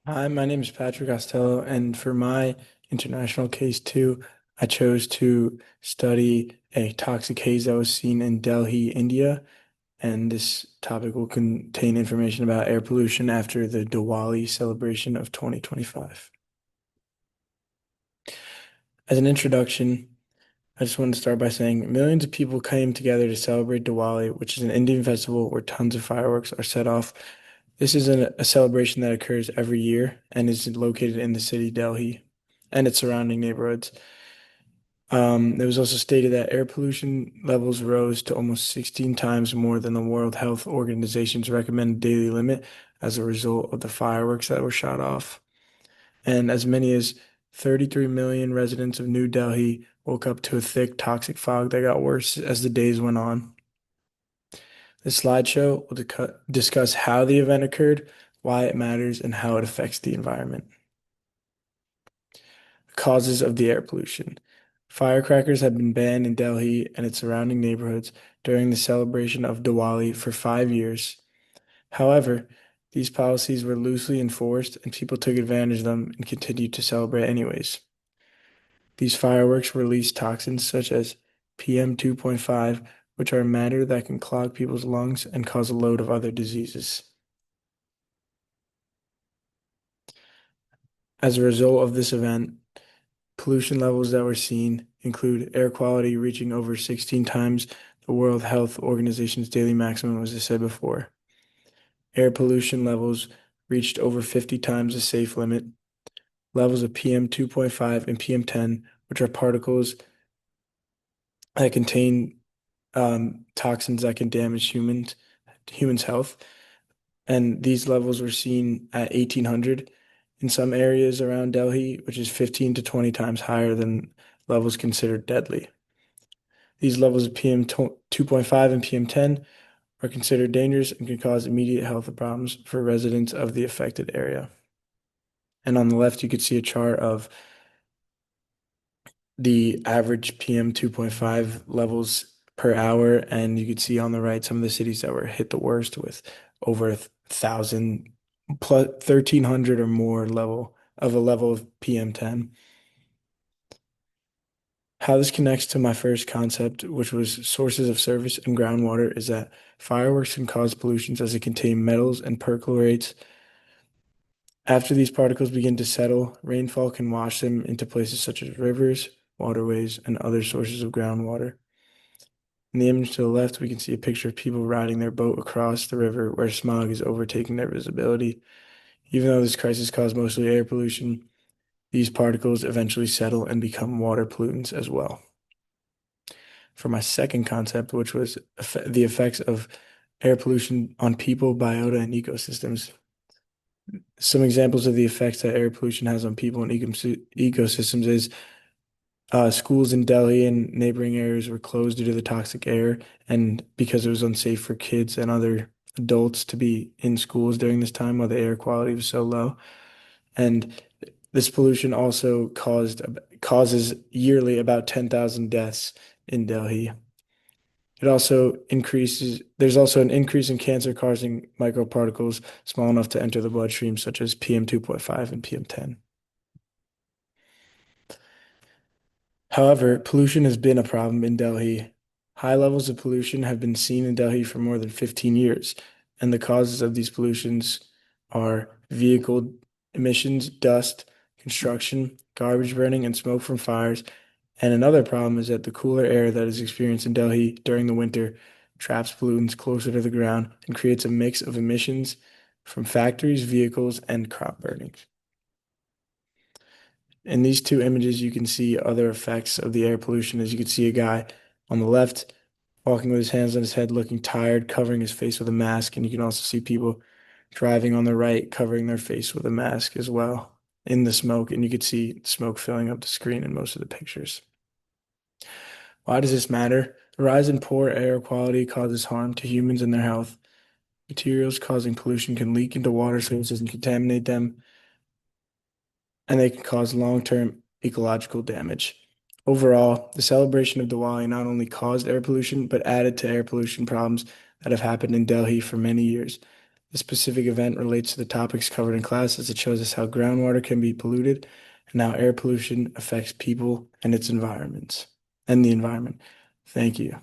Hi, my name is Patrick Costello, and for my international case two, I chose to study a toxic haze that was seen in Delhi, India, and this topic will contain information about air pollution after the Diwali celebration of 2025. As an introduction, I just want to start by saying millions of people came together to celebrate Diwali, which is an Indian festival where tons of fireworks are set off. This is a celebration that occurs every year and is located in the city Delhi and its surrounding neighborhoods. It was also stated that air pollution levels rose to almost 16 times more than the World Health Organization's recommended daily limit as a result of the fireworks that were shot off. And as many as 33 million residents of New Delhi woke up to a thick, toxic fog that got worse as the days went on. This slideshow will discuss how the event occurred, why it matters, and how it affects the environment. Causes of the air pollution. Firecrackers have been banned in Delhi and its surrounding neighborhoods during the celebration of Diwali for 5 years. However, these policies were loosely enforced and people took advantage of them and continued to celebrate anyways. These fireworks release toxins such as PM 2.5, which are a matter that can clog people's lungs and cause a load of other diseases. As a result of this event, pollution levels that were seen include air quality reaching over 16 times the World Health Organization's daily maximum, as I said before. Air pollution levels reached over 50 times the safe limit. Levels of PM 2.5 and PM10, which are particles that contain toxins that can damage humans' health. And these levels were seen at 1800 in some areas around Delhi, which is 15 to 20 times higher than levels considered deadly. These levels of PM 2.5 and PM10 are considered dangerous and can cause immediate health problems for residents of the affected area. And on the left, you could see a chart of the average PM 2.5 levels per hour, and you could see on the right some of the cities that were hit the worst with over 1,000 plus 1,300 or more level of PM10. How this connects to my first concept, which was sources of surface and groundwater, is that fireworks can cause pollutions as they contain metals and perchlorates. After these particles begin to settle, rainfall can wash them into places such as rivers, waterways, and other sources of groundwater. In the image to the left, we can see a picture of people riding their boat across the river where smog is overtaking their visibility. Even though this crisis caused mostly air pollution, these particles eventually settle and become water pollutants as well. For my second concept, which was the effects of air pollution on people, biota, and ecosystems. Some examples of the effects that air pollution has on people and ecosystems is schools in Delhi and neighboring areas were closed due to the toxic air and because it was unsafe for kids and other adults to be in schools during this time while the air quality was so low. And this pollution also causes yearly about 10,000 deaths in Delhi. There's also an increase in cancer-causing microparticles small enough to enter the bloodstream, such as PM 2.5 and PM10. However, pollution has been a problem in Delhi. High levels of pollution have been seen in Delhi for more than 15 years, and the causes of these pollutions are vehicle emissions, dust, construction, garbage burning, and smoke from fires. And another problem is that the cooler air that is experienced in Delhi during the winter traps pollutants closer to the ground and creates a mix of emissions from factories, vehicles, and crop burnings. In these two images, you can see other effects of the air pollution. As you can see a guy on the left walking with his hands on his head, looking tired, covering his face with a mask. And you can also see people driving on the right, covering their face with a mask as well in the smoke. And you could see smoke filling up the screen in most of the pictures. Why does this matter? The rise in poor air quality causes harm to humans and their health. Materials causing pollution can leak into water sources and contaminate them, and they can cause long-term ecological damage. Overall, the celebration of Diwali not only caused air pollution, but added to air pollution problems that have happened in Delhi for many years. The specific event relates to the topics covered in class as it shows us how groundwater can be polluted and how air pollution affects people and its environments and the environment. Thank you.